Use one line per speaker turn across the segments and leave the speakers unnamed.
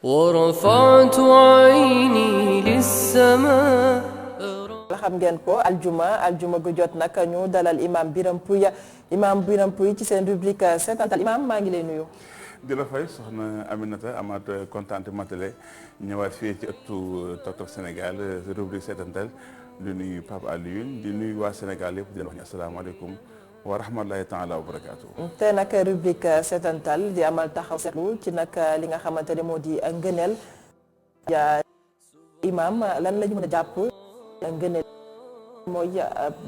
ورفعت عيني للسماء.
xam ngeen ko aljuma gu jot nag ñu dalal imam Birame Pouye ci seen rubrique seetantal imam maa ngi lay nuyu.
di la fay soxna Aminata amaat kontaan matale ñëwaat fii ci ëttu Tok Tok Sénégal rubrique seetantal di nuyu Pape Alioune di nuyu waa Sénégal yëpp di leen wax ne asalaamaaleykum wa rahmatulahi taala wa barakaatu.
te nag rubrique seetantal di amal taxaw seetlu ci nag li nga xamante ne moo di ngëneel imam lan la ñu mën a jàpp ngëneel mooy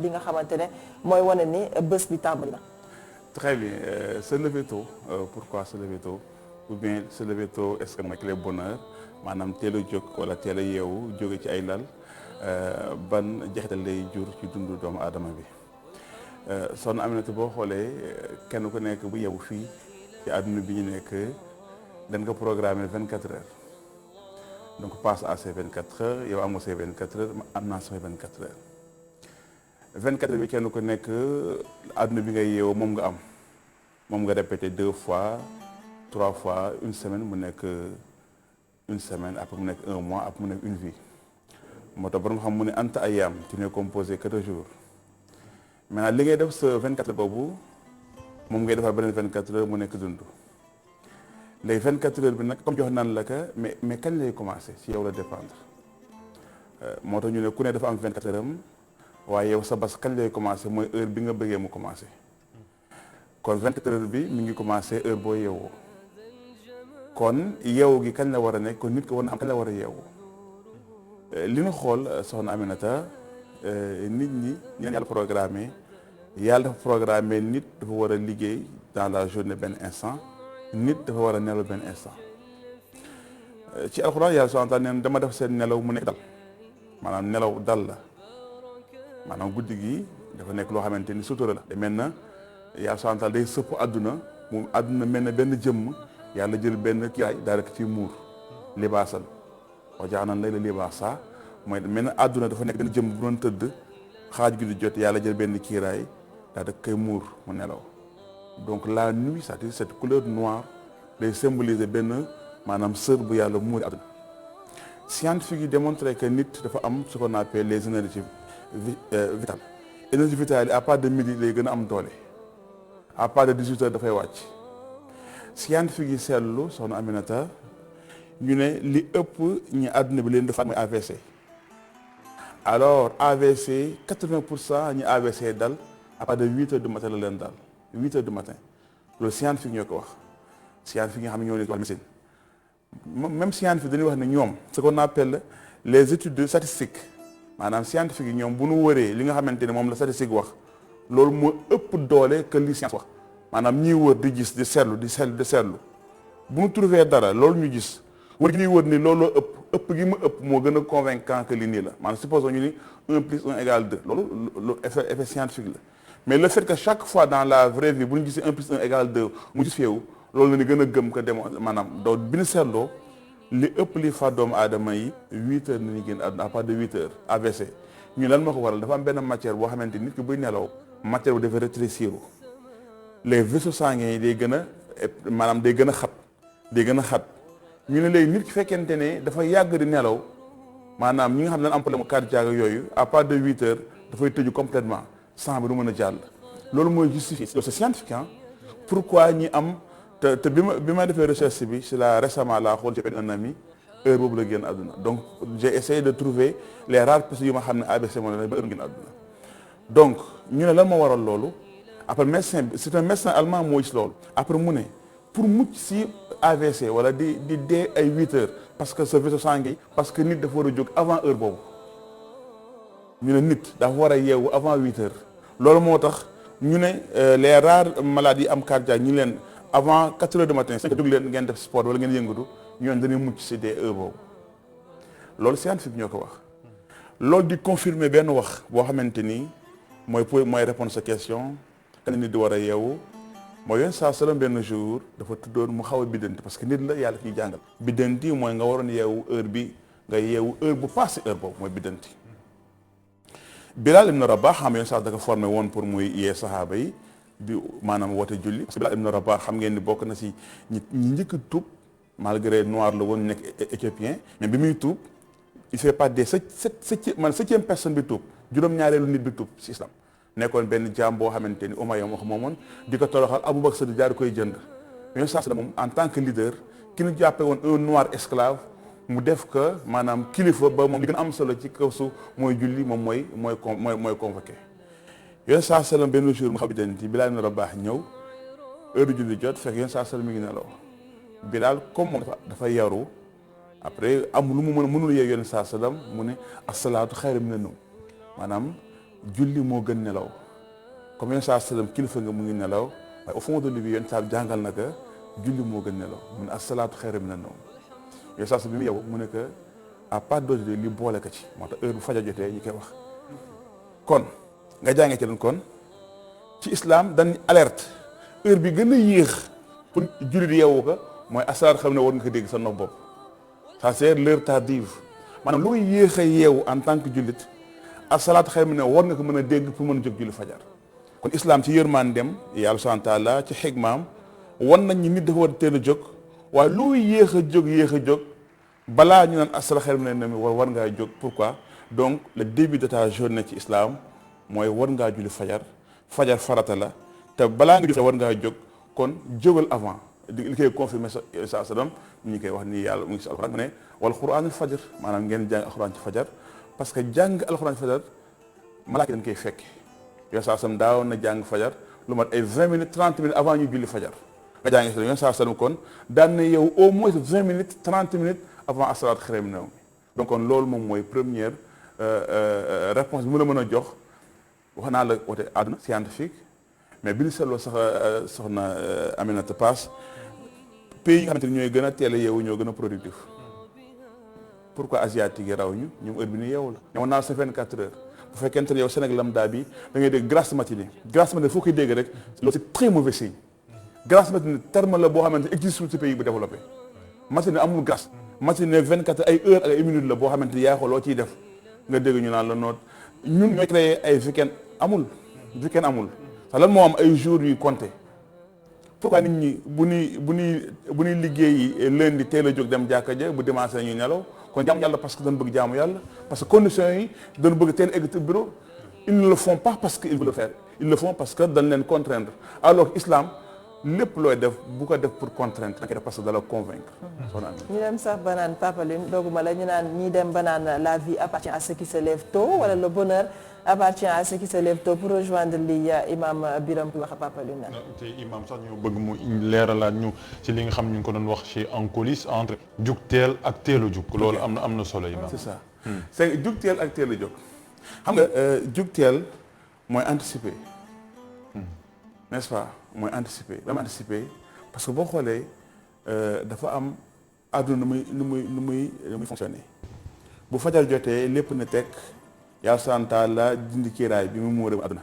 li nga xamante ne mooy wane ni bés bi tàmbali na.
Très bien se lever tôt pourquoi se lever tôt ou bien se lever tôt est-ce que mooy clé bonheur maanaam teel a jóg wala teel a yeewu jóge ci ay lal ban jeexital lay jur ci dundu doomu aadama bi Soxna Aminata boo xoolee kenn ku nekk bu yeewu fii ci àdduna bi ñu nekk dañ ko programmer 24 heures donc passe à ces 24 heures yow am nga ces 24 heures am naa samay 24 heures 24 heures bi kenn ku nekk àdduna bi ngay yeewoo moom nga am moom nga répété 2 fois 3 fois une semaine mu nekk une semaine après mu nekk 1 mois après mu nekk une vie moo tax borom xam mu ne anta ayam tu n'es composé que de jours maintenant li ngay def sa 24 heures boobu moom ngay defar beneen 24 heures mu nekk dund léegi 24 heures bi nag comme jox naan la que mais kañ lay commencé ci yow la dépendre moo tax ñu ne ku ne dafa am 24 heures am waaye yow sa bas kañ lay commencé mooy heure bi nga bëggee mu commencé kon 24 heures bi mi ngi commencé heure boo yeewoo kon yeewu gi kañ la war a nekk kon nit ko war na am kañ la war a yeewu li ñu xool soxna Aminata nit ñi ñu yàlla programmé nit dafa war a liggéey dans la journée benn instant nit dafa war a nelaw benn instant ci alxuraan yàlla subhaanahu wa taala neen dama def seen nelaw mu nekk dal maanaam nelaw dal la maanaam guddi gi dafa nekk loo xamante ni sutura la de mel na yàlla subhaanahu wa taala day sëpp àdduna mu àdduna mel na benn jëmm yàlla jël benn kiiraay daal rek ci muur libaasal wa ja'alnaa layla libaasa mooy mel na àdduna dafa nekk benn jëmm bu doon tëdd xaaj gi di jot yàlla jël benn kiiraay daal rek koy muur mu nelaw donc la nuit c'est-à-dire cette couleur noire day symboliser benn maanaam sër bu yàlla muuri àdduna scientifique yi démontré que nit dafa am ce qu'on appelle les énergies vitales énergie vitale yi à part de midi lay gën a am doole à part de 18 heures dafay wàcc scientifique yi seetlu soxna Aminata ñu ne li ëpp ñi àdduna bi leen dafa mooy AVC alors AVC 80% ñi AVC dal à part de 8 heures du matin la leen dal 8 heures du matin loolu scientifique ñoo ko wax scientifique yi nga xam ne ñoo nekk wax médecine même scientifique dañuy wax ne ñoom ce qu'on appelle les études statistiques maanaam scientifique yi ñoom bu ñu wëree li nga xamante ne moom la statistique wax loolu moo ëpp doole que li science wax maanaam ñiy wër di gis di seetlu bu ñu trouvé dara loolu ñu gis wër gi ñuy wër ni looloo ëpp gi mu ëpp moo gën a convaincant que li nii la maanaam supposons ñu ni 1 + 1 = 2 loolu effet scientifique la mais le fait que chaque fois dans la vraie vie bu ñu gisee 1 + 1 = 2 mu gis feewu loolu la ni gën a gëm que demoo maanaam doo bi ñu seetloo li ëpp li fa doomu aadama yi 8 heures nañu génn àdduna à part de 8 heures AVC ñu lan moo ko waral dafa am benn matière boo xamante nit ki buy nelaw matière bu dafay rétrécir les vaisseaux sanguins yi day gën a maanaam day gën a xat ñu ne léegi nit ki fekkente ne dafa yàgg di nelaw maanaam ñi nga xam ne dañ am problème cardiaque yooyu à part de 8 heures dafay tëju complètement sang bi du mën a jàll loolu mooy justifié c'est scientifique hein pourquoi ñi am te bi ma defee recherche bi c'est là récemment laa xool j'ai un ami heure boobu la génn àdduna donc j'ai essayé de trouver les rares personnes yu ma xam ne ABC moo leen ba heure génn àdduna donc ñu ne lan moo waral loolu après médecin bi c'est un médecin allemand moo gis loolu après mu ne pour mucc si AVC wala di dee ay 8 heures parce que ce vaisseau sanguin parce que nit dafa war a jóg avant heure boobu ñu ne nit dafa war a yeewu avant 8 heures loolu moo tax ñu ne les rares maladies yi am cardiaque ñu leen avant 4 heures du matin 5 jóg leen ngeen def sport wala ngeen yëngatu ñooñu dañuy mucc si dee heure boobu loolu scientifique ñoo ko wax loolu di confirmer benn wax boo xamante ni mooy répondre sa question kan nit di war a yeewu mooy yoon saa salaam benn jour dafa tuddoon mu xaw a biddanti parce que nit la yàlla kiy jàngal biddanti mooy nga waroon yeewu heure bi nga yeewu heure bu passé heure boobu mooy biddanti Bilal ibn Rabah xam yoon saa da ko formé woon pour muy yee saxaaba yi bi maanaam woote julli parce que Bilal ibn Rabah xam ngeen ni bokk na si ñi njëkk a tuub malgré noir la woon nekk éthiopien mais bi muy tuub il fait pas des septième personne bi tuub juróom-ñaareelu nit bi tuub ci islam nekkoon benn jaam boo xamante ni Umayya moo ko moomoon di ko toroxal Abubakar Sadiq jaar koy jënd yonent saa sallam moom en tant que leader ki ñu jàppee woon un noir esclave mu def que maanaam kilifa ba moom li gën a am solo ci kaw suuf mooy julli moom mooy convoqué yonent saa sallam benn jour mu xam ne Bilaal ibn Rabaax ñëw heure julli jot fekk yonent saa sallam mi ngi nelaw Bilaal comme moom dafa yaru après am lu mu mënul yee yonent saa sallam mu ne as-salaatu xayrun mina nawm maanaam julli moo gën nelaw comme yonent saa sallam kilifa nga mu ngi nelaw waaye au fond de lui yonent saa jàngal na que julli moo gën nelaw mu ne as-salaatu xayrun mina nawm yonent saa sallam bi mu yow mu ne que à part d'aujourd'hui li boole ko ci moo tax heure bu fajar jotee ñu koy wax kon nga jàngee ci leen kon ci islam dañ alerte heure bi gën a yéex pour julli di yeewu ko mooy asalaatu xam ne war nga ko dégg sa nopp bopp ça c'est l'heure tardive maanaam lu yéex a yeewu en tant que jullit asalaatu xam ne war nga ko mën a dégg pour mën a jóg julli fajar kon islam ci yërmandeem yàlla subhaanahu wa taala ci xigmaam wan nañ ñi nit dafa war a teel a jóg waaye lu yéex a jóg balaa ñu naan asalaatu xam ne war ngaa jóg pourquoi donc le début de ta journée ci islam mooy war ngaa julli fajar farata la te balaa nga julli war ngaa jóg kon jógal avant li koy confirmer sa sallam ñu koy wax ni yàlla mu ngi si alxuraan mu ne wal quraanul fajr maanaam ngeen jàng alxuraan ci fajar parce que jàng alxuraan ci fajar malaaka dañ koy fekke yow saa sallam daawoon na jàng fajar lu mat ay 20 minutes 30 minutes avant ñu julli fajar nga jàng si yow saa sallam kon daan na yow au moins 20 minutes 30 minutes avant asalaatu xayrun mina nawm donc kon loolu moom mooy première réponse bi mu la mën a jox wax naa la côté àdduna scientifique mais bi ñu seetloo sax soxna Aminata Pass pays yi nga xamante ni ñooy gën a teel a yeewu ñoo gën a productif pourquoi asiatique yi raw ñu ñoom heure bi ñu yeewu la ñoom naa sa 24 heures bu fekkente ne yow Sénégal lambda bi da ngay dégg grasse matinée foo koy dégg rek loolu c'est très mauvais signe grasse matinée terme la boo xamante ne existe ci pays bu développé matinée amul grasse matinée 24 ay heures ak ay minutes la boo xamante ni yaa xool loo ciy def nga dégg ñu naan la noot ñun ñooy créé ay weekend amul sax lan moo am ay jours yuy compté pourquoi nit ñi bu ñuy liggéeyi lundi teel a jóg dem jàkka ja bu dimanche ñuy nelaw kon jaamu yàlla parce que dañu bëgg jaamu yàlla parce que conditions yi dañu bëgg teel egg ci bureau ils ne le font pas parce que ils veulent le faire ils le font parce que dañ leen contraindre alors islam lépp looy def bu ko def pour contraindre da nga def parce que da la convaincre.
ñu dem sax ba naan Papa Lune dooguma la ñu naan ñi dem ba naan la vie appartient à ceux qui se lèvent tôt wala le bonheur appartient à ceux qui se lèvent tôt pour rejoindre li imam Birame wax Papa Lune.
te imam sax ñu bëgg mu leeralaat ñu ci li nga xam ñu ngi ko doon wax ci en coulisses entre jug teel ak teel a jug. loolu am na solo imam.
c'est ça c'est jug teel ak teel a jóg xam nga jug teel mooy anticiper. n'est-ce pas mooy anticiper dama anticiper parce que boo xoolee dafa am àdduna nu muy fonctionner bu fajar jotee lépp na teg yàlla santaal la dindi kiiraay bi mu muuree àdduna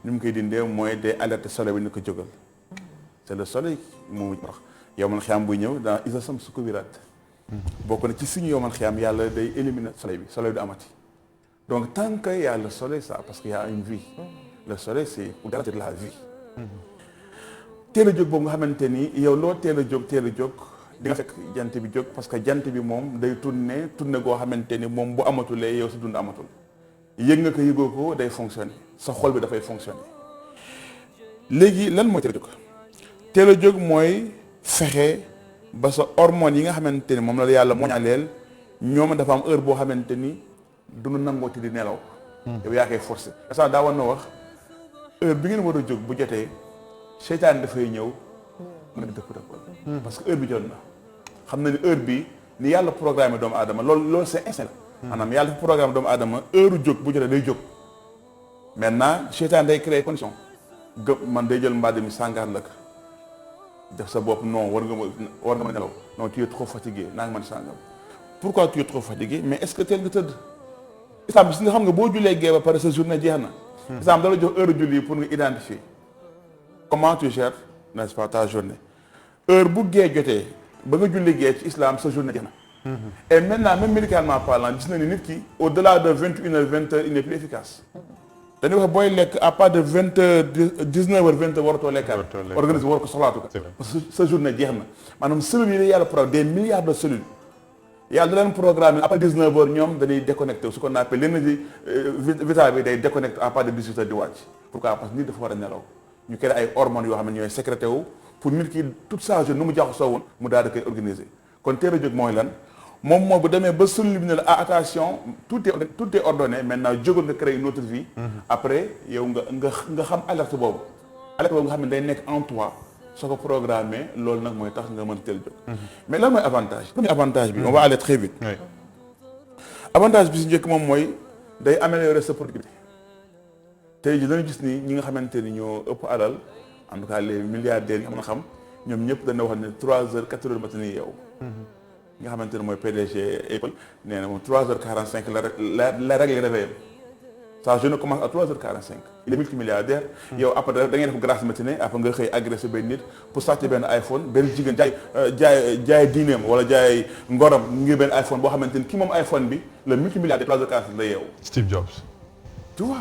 ni mu koy dindee mooy day alerter soleil bi ni ko jógal c'est le soleil moomu wax yow man xiyaam buy ñëw dans isa sam su ko wiraat bokk na ci suñu yow man xiyaam yàlla day éliminer soleil bi du amati donc tant que y a le soleil ça parce que y a une vie le soleil c'est pour garantir la vie teel a jóg boobu nga xamante ni yow loo teel a jóg di nga fekk jant bi jóg parce que jant bi moom day tourner goo xamante ni moom bu amatulee yow sa dund amatul yëg nga ko yëgoo ko day fonctionner sa xol bi dafay fonctionner léegi lan mooy teel a jóg mooy fexe ba sa hormones yi nga xamante ni moom la yàlla moñaleel ñoom dafa am heure boo xamante ni duñu nangooti di nelaw yow yaa koy forcer ça daa war na wax heure bi ngeen war a jóg bu jotee seytaan dafay ñëw nga dëpp parce que heure bi jot na xam na ni heure bi ni yàlla programme doomu aadama loolu c'est instinct maanaam yàlla dafa programme doomu aadama heure jóg bu jotee day jóg maintenant seytaan day créer condition man day jël mbàdd mi sàngaar la ko def sa bopp non war nga ma nelaw non tu es trop fatigué naa ngi mën sàngam pourquoi tu es trop fatigué mais est-ce que teel nga tëdd islam bi si nga xam nga boo jullee gee ba pare sa journée jeex na islam dala jox heure julli pour nga identifier comment tu gères n'est-ce pas ta journée heure bu gee jotee ba nga julli gee ci islam sa journée jeex na et maintenant même médicalement parlant gis na ni nit ki au-delà de 21h 20h il n'est plus efficace dañuy wax booy lekk à part de 19h 20h waratoo lekkaat. organisme war ko soxlaatu ko. parce que sa journée jeex na maanaam cellules yi yàlla programme des milliards de cellules. yàlla da leen programme après 19h ñoom dañuy déconnecté su ko nappee l'énergie vitale bi day déconnecté à part de 18h di wàcc. pourquoi parce que nit dafa war a nelaw ñu créé ay hormones yoo xam ne ñooy sécrété wu pour nit ki toute sa journée nu mu jaxasoo woon mu daal di koy organiser kon teel a jóg mooy lan. moom mooy bu demee ba cellule bi ne la attention tout est ordonné maintenant jógal nga créer une autre vie. après yow nga xam alerte boobu nga xam ne day nekk en toi soo ko programmé loolu nag mooy tax nga mën teel jóg. mais lan mooy avantage. premier avantage bi on va aller très vite. avantage bi si njëkk moom mooy day améliorer sa productivité tey jii dañu gis ni ñi nga xamante ni ñoo ëpp alal en tout cas les milliardaires yi nga xam ñoom ñëpp dañoo wax ne 3h 4h matin yow. nga xamante ne mooy PDG Apple nee na moom 3h45 la réglé réveil sa journée commence à 3h45 il est multimilliardaire. yow après da ngeen def grâce matinée après nga xëy agressé benn nit pour sàcc benn iPhone benn jigéen jaay diineem wala jaay ngoram ngir benn iPhone boo xamante ni ki moom iPhone bi le multimilliardaire 3h45 la yeewu.
Steve Jobs.
tu vois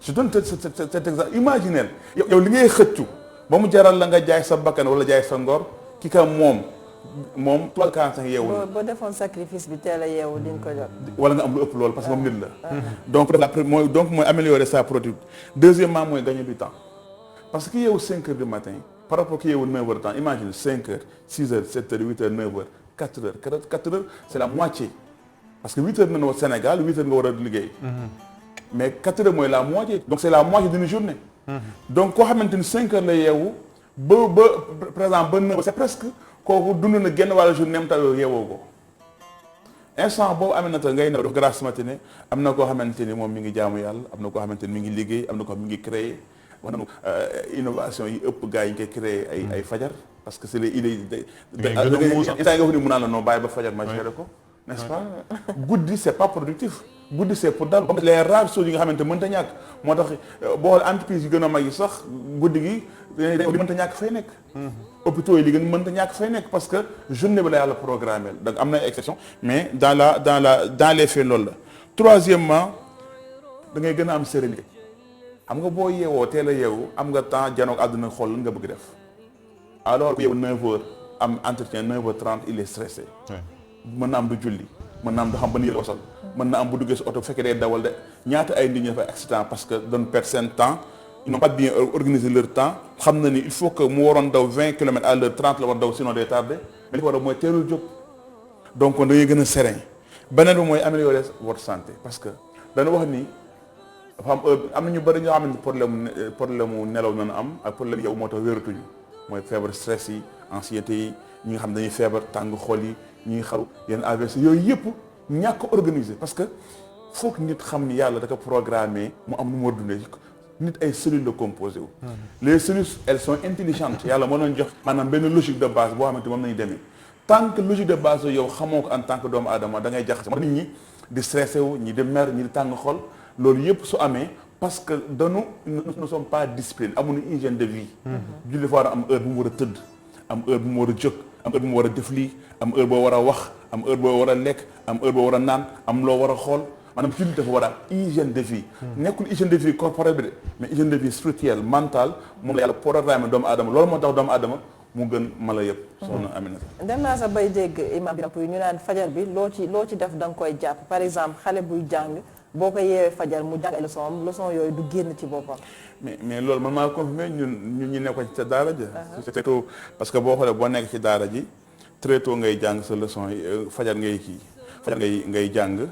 je donne cet exemple imaginez yow li ngay xëccu ba mu jaral la nga jaay sa bakkan wala jaay sa ngor ki ka moom 3h45 yeewu na.
boo defoon sacrifice bi teel a yeewu di nga ko jot.
wala nga am lu ëpp loolu parce que moom nit la. donc mooy améliorer sa productivité. deuxièmement mooy gagner du temps parce que ki yeewu 5h du matin par rapport ki yeewu 9h temps imagine 5h 6h 7h 8h 9h 4h c'est la moitié parce que 8h na au Sénégal 8h nga war a liggéey. mais 4h mooy la moitié donc c'est la moitié d'une journée. donc koo xamante ni 5h la yeewu ba par exemple ba 9h c'est presque. kooku dund na genn wàllu journée am taw yeewoo ko instant boobu amee na ngay ne grâce matinée am na koo xamante ni moom mi ngi jaamu yàlla am na koo xamante ni mi ngi liggéey am na koo xam mi ngi créé wax na innovation yi ëpp gars yi ñu koy créé ay fajar parce que c'est les idées nga wax ni mu naan la non bàyyi ba fajar ma géré ko n'est-ce pas guddi c'est pas productif guddi c'est pour dal les rares choses yi nga xamante mënta ñàkk moo tax boo xool entreprise yi gën a mag yi sax guddi gi mënta ñàkk fay nekk hôpitaux yi li gën mënta ñàkk fay nekk parce que journée bi la yàlla programmé donc am na exception mais dans les faits loolu la troisièmement da ngay gën a am sérénité xam nga boo yeewoo teel a yeewu am nga temps janoog àdduna xool lan nga bëgg def alors que yow 9h am entretien 9h30 il est stressé mën na am du julli mën na am du xam ba ni yël sol mën na am bu duggee si oto bu fekkee day dawal de ñaata ay nit ñi dafay accident parce que doon perdre seen temps ils n'ont pas bien organisé leur temps xam na ni il faut que mu waroon daw 20 km à l'heure 30 la war daw sinon day tardé mais li ko war a mooy teelul jóg donc da ngay gën a serein beneen bi mooy améliorer votre santé parce que dañu wax ni dafa am na ñu bëri ñoo xam ne problème mu nelaw nañu am ak problème yow moo tax wératuñu mooy feebar stress yi anxiété yi ñi nga xam dañuy feebar tàng xol yi ñuy xaru yenn AVC yooyu yëpp ñàkk organisé parce que foog nit xam ni yàlla da ko programmé mu am nu mu war dundee nit ay cellules la composé wu. les cellules elles sont intelligentes yàlla moo doon jox maanaam benn logique de base boo xamante moom nañu demee tant que logique de base yow xamoo ko en tant que doomu aadama da ngay jaxase nit ñi di stressé wu ñi di mer ñi di tàng xol loolu yëpp su amee parce que nous ne sommes pas disciplinés amuñu hygiène de vie. julli fa war a am heure bu mu war a tëdd am heure bu mu war a jóg am heure bu mu war a def lii am heure boo war a wax am heure boo war a lekk am heure boo war a naan am loo war a xool maanaam julli dafa war a hygiène de vie. nekkul hygiène de vie corporelle bi de mais hygiène de vie spirituelle mentale moom la yàlla programme doomu aadama loolu moo tax doomu aadama mu gën mala yëpp. soxna Aminata. dem naa sax bay dégg imam bi ñu naan fajar bi loo ci def da nga koy jàpp par exemple xale buy jàng boo ko yeewee fajar mu jàng ay leçon yooyu du génn ci boppam. mais loolu man maa confirmé ñun ñu nekkoon ci daara ji. c'est très tôt parce que boo xoolee boo nekk ci daara ji très tôt ngay jàng sa leçon yi fajar ngay jàng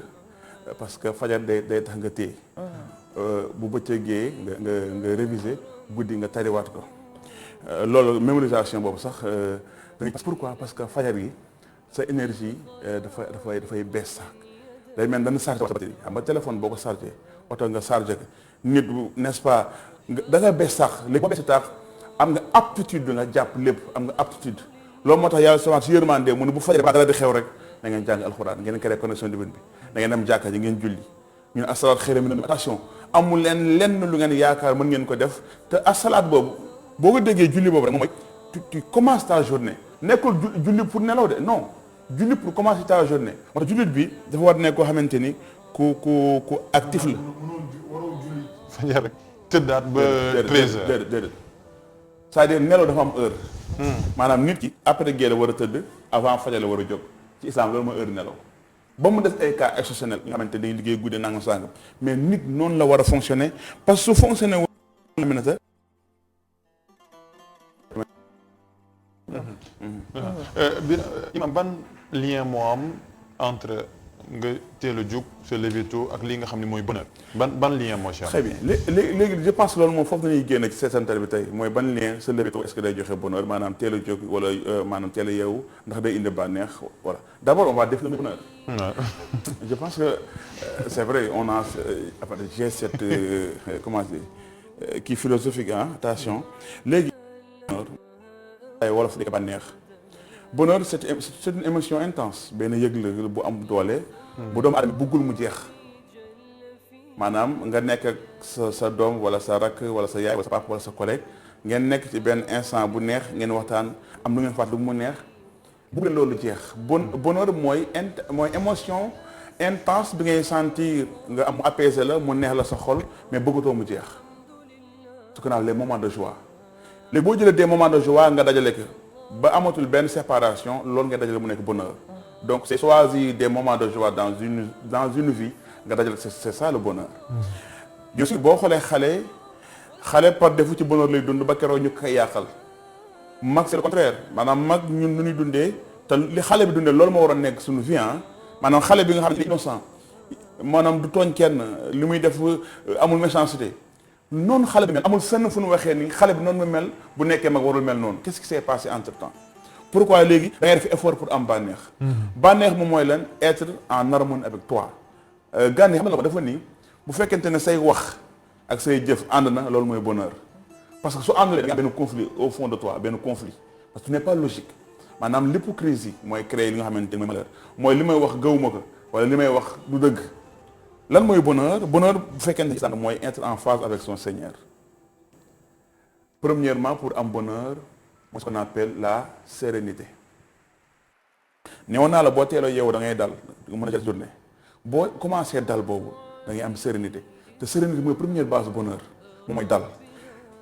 parce que fajar day tax nga téye. bu bëccëgee nga réviser guddi nga tariwaat ko. loolu mémorisation boobu sax pourquoi parce que fajar gi sa énergie dafay bees sax day mel dana chargé batterie xam nga téléphone boo ko chargé oto nga chargé ko nit n'est-ce pas da nga bees sax léegi boo bees tax am nga aptitude bi nga jàpp lépp am nga aptitude loolu moo tax yàlla souvent si yërmande mu ne bu fajar ba dara di xew rek da ngeen jàng alxuraan ngeen créé connexion divine bi da ngeen dem jàkka ji ngeen julli ñu ne asalaat xëy na attention amul lenn lu ngeen yaakaar mën ngeen ko def te asalaat boobu boo ko déggee julli boobu rek moom mooy tu commences ta journée nekkul julli pour nelaw de non julli pour commencer ta journée moo tax jullit bi dafa war nekk koo xamante ni ku actif la.
fajar rek tëddaat ba 13 heures.
déedéet c'est-à-dire nelaw dafa am heure. maanaam nit ki après gée la war a tëdd avant fajar la war a jóg ci islam loolu mooy heure nelaw ba mu def ay cas exceptionnels nga xamante dañuy liggéey guddee nangam sangam mais nit noonu la war a fonctionner parce que su fonctionner woon
imam ban lien moo am entre nga teel a jóg se lever tôt ak lii nga xam ne mooy bonheur ban lien moo ci am.
très bien léegi je pense loolu moom foofu dañuy génn ci seetantal bi tey mooy ban lien se lever tôt est-ce que day joxe bonheur maanaam teel a jóg wala maanaam teel a yeewu ndax day indi bànneex voilà d'abord on va définir le bonheur. Je pense que c'est vrai on a j'ai cette comment dire kii philosophique attention léegi ay wolof di ko bànneex bonheur c'est une émotion intense benn yëg la bu am doole bu doomu aadama buggul mu jeex maanaam nga nekk ak sa doom wala sa rakk wala sa yaay wala sa papa wala sa collègue ngeen nekk ci benn instant bu neex ngeen waxtaan am lu ngeen fàttali mu neex bugg loolu jeex bonheur mooy émotion intense bi ngay sentir nga am apaisé la mu neex la sa xol mais bëggatoo mu jeex ce qu'on appelle les moments de joie léegi boo jëlee des moments de joie nga dajale ko ba amatul benn séparation loolu nga dajale mu nekk bonheur donc c'est choisir des moments de joie dans une vie nga dajale c'est ça le bonheur. bien sûr boo xoolee xale par défaut ci bonheur lay dund ba keroog ñu koy yàqal mag c'est le contraire maanaam mag ñun nu ñuy dundee te li xale bi dundee loolu moo war a nekk suñu vie maanaam xale bi nga xam ne innocent maanaam du tooñ kenn li muy def amul méchanceté. noonu xale bi mel amul fenn fu nu waxee ni xale bi noonu mu mel bu nekkee mag warul mel noonu qu'est-ce qui s'est passé entre temps pourquoi léegi da ngay def effort pour am bànneex bànneex moom mooy lan être en harmonie avec toi Gandhi xam na la ko dafa nii bu fekkente ne say wax ak say jëf ànd na loolu mooy bonheur parce que su àndulee da nga am benn conflit au fond de toi benn conflit parce que tu n'es pas logique maanaam l'hypocrisie mooy créer li nga xamante ne mooy malheur mooy li may wax gëwuma ko wala li may wax du dëgg lan mooy bonheur bu fekkente ne mooy être en phase avec son Seigneur premièrement pour am bonheur mooy ce qu'on appelle la sérénité newoon naa la boo teeloo yeewu da ngay dal nga mën a jël journée boo commencé dal boobu da ngay am sérénité te sérénité mooy première base bonheur moom mooy dal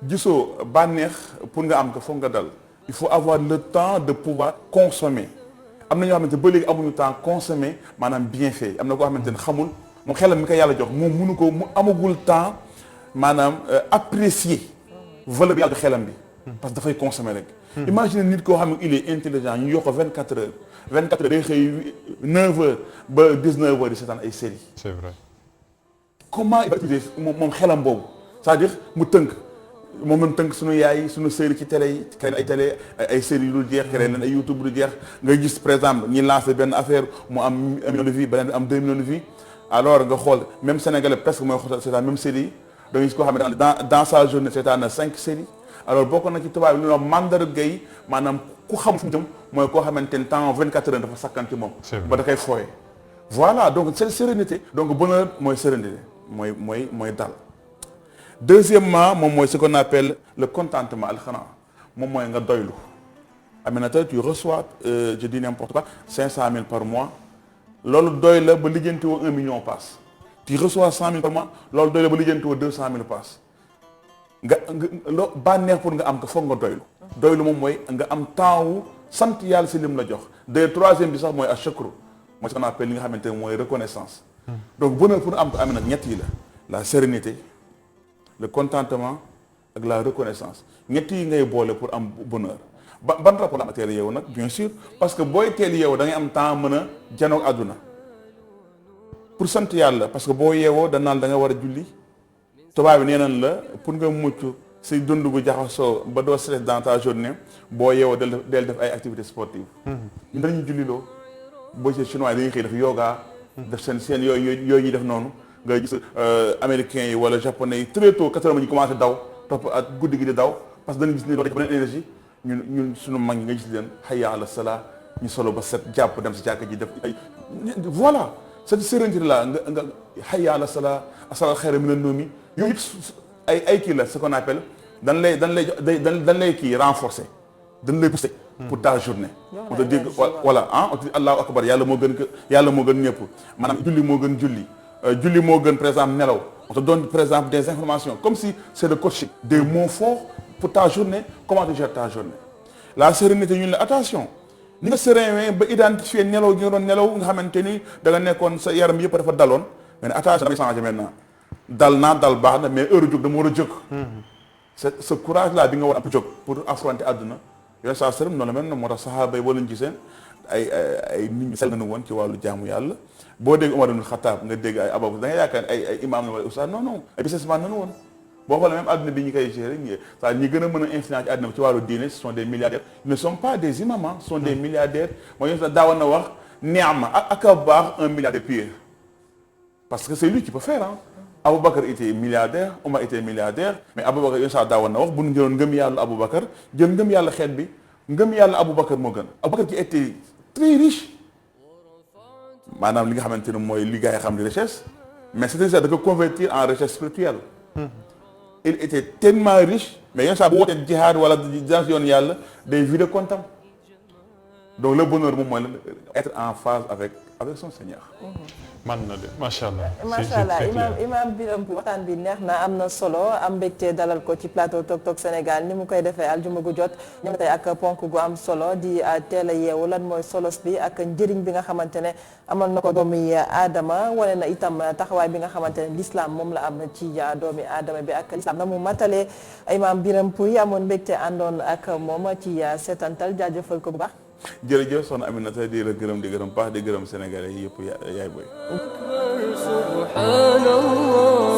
gisoo bànneex pour nga am ko foog nga dal il faut avoir le temps de pouvoir consommer am na ñoo xamante ba léegi amuñu temps consommer maanaam bien fait am na koo xamante ne xamul mu xelam mi ko yàlla jox moom mënu ko mu amagul temps maanaam apprécier valeur bi yàlla xelam bi parce que dafay consommer rek imagine nit koo xam ne il est intelligent ñu yokk ko 24 heures day xëy 9 heures ba 19 heures di seetaan ay séries.
C'est vrai.
Comment il va utiliser moom xelam boobu c'est-à-dire mu tënk moom lañ tënk suñu yaay suñu série ci télé yi créé ay télé ay séries yu dul jeex créé leen ay YouTube du jeex nga gis par exemple ñi lancé benn affaire mu am 1 million de vues beneen bi am 2 millions de vues alors nga xool même Sénégalais presque mooy xool c'est la même série da ngay gis koo xam ne dans sa journée seetaan na 5 séries alors bokk na ci tubaab yi lu ñuy wax mandarga yi maanaam ku xam fu mu jëm mooy koo xamante ne temps 24 heures dafa sakkan ci moom. ba da koy fooye. voilà donc c'est sérénité donc bonheur mooy sérénité mooy dal. deuxièmement moom mooy ce qu'on appelle le contentement alxanaa moom mooy nga doylu Aminata tu reçois je dis n'importe quoi 500 000 par mois loolu doy la ba lijjanti woo 1 million passe tu reçois 100 000 par mois loolu doy la ba lijjanti woo 200 000 passe nga loo bànneex pour nga am ko foog nga doylu moom mooy nga am temps wu sant yàlla si lim la jox de troisième bi sax mooy ashukru mooy ce qu'on appelle li nga xamante ne mooy reconnaissance donc bonheur pour am ko Aminata ñett yi la sérénité le contentement ak la reconnaissance ñett yi ngay boole pour am bonheur ban rapport la am teel yeewu nag bien sûr parce que booy teel yeewu da ngay am temps mën a janoog àdduna pour sant yàlla parce que boo yeewoo da naan da nga war a julli tubaab bi nee nañ la pour nga mucc si dund bu jaxasoo ba doo stress dans ta journée boo yeewoo del def ay activités sportives ñu dañuy julliloo boo ci chinois yi dañuy xëy def yoga def seen yooyu ñuy def noonu nga gis américains yi wala japonais yi très tôt 4 heures ñu commencé daw topp ak guddi gi di daw parce que dañu gis ni loolu beneen énergie ñun suñu mag ñi nga gis leen hayya ala salaa ñu solo ba set jàpp dem si jàkka ji def ay voilà cette sérénité là nga hayya ala salaa asala xayra mina nawmi yooyu yëpp ay kii la ce qu'on appelle dañ lay kii renforcer dañ lay pousser pour ta journée on te dit voilà on te dit allahu akbar yàlla moo gën ñëpp maanaam julli moo gën julli julli moo gën par exemple nelaw on te donne par exemple des informations comme si c'est le coaching des mots forts pour ta journée comment tu gères ta journée la sérénité ñun la attention ni nga serein ba identifier nelaw gi nga doon nelaw nga xamante ni da nga nekkoon sa yaram yëpp dafa daloon mais attention damay changer maintenant dal naa dal baax na mais heure jóg dama war a jóg ce courage là bi nga war a jóg pour affronter àdduna yooyu saa sërëm noonu la mel na moo tax saxaaba yi boo leen giseen ay nit ñu sell na woon ci wàllu jaamu yàlla boo dégg Omar ibn Khattab nga dégg ay Abubakar da nga yaakaar ay imam la wala oustaz non ay businessman nanu woon boo xoolee même àdduna bi ñu koy gérer ñi gën a mën a influence ci àdduna bi ci wàllu diine ce sont des milliardaires ils ne sont pas des imams ce sont des milliardaires mooy yéen sax daawoon na wax neama ak a baax un milliardaire pieux parce que c'est lui qui peut faire Aboubacar était milliardaire Omar était milliardaire mais Aboubacar yéen sax daawoon na wax bu ñu jëloon ngëm yàlla Aboubacar jël ngëm yàlla xeet bi ngëm yàlla Aboubacar moo gën Aboubacar qui était très riche maanaam li nga xamante ne mooy li gars yi xam ne richesse mais cette richesse da ko convertir en richesse spirituelle il était tellement riche mais yenn saa bu wootee jihaad wala dans yoon yàlla day vider comptam donc le bonheur moom mooy être en phase avec son Seigneur.
man na de macha allah.
macha allah imam Birame Pouye waxtaan bi neex na am na solo am mbégte dalal ko ci plateau Tok Tok Sénégal ni mu koy defee aljuma gu jot ñoom tey ak ponk gu am solo di teel a yeewu lan mooy solos bi ak njëriñ bi nga xamante ne amal na ko doomi aadama wane na itam taxawaay bi nga xamante ne l'islam moom la am ci doomi aadama bi ak l'islam na mu matalee imam Birame Pouye amoon mbégte àndoon ak moom ci seetantal jaajëfal ko bu baax.
jërëjëf soxna Aminata di la gërëm di gërëm baax di gërëm Sénégalais yi yëpp yaay booy.
Subhanallah.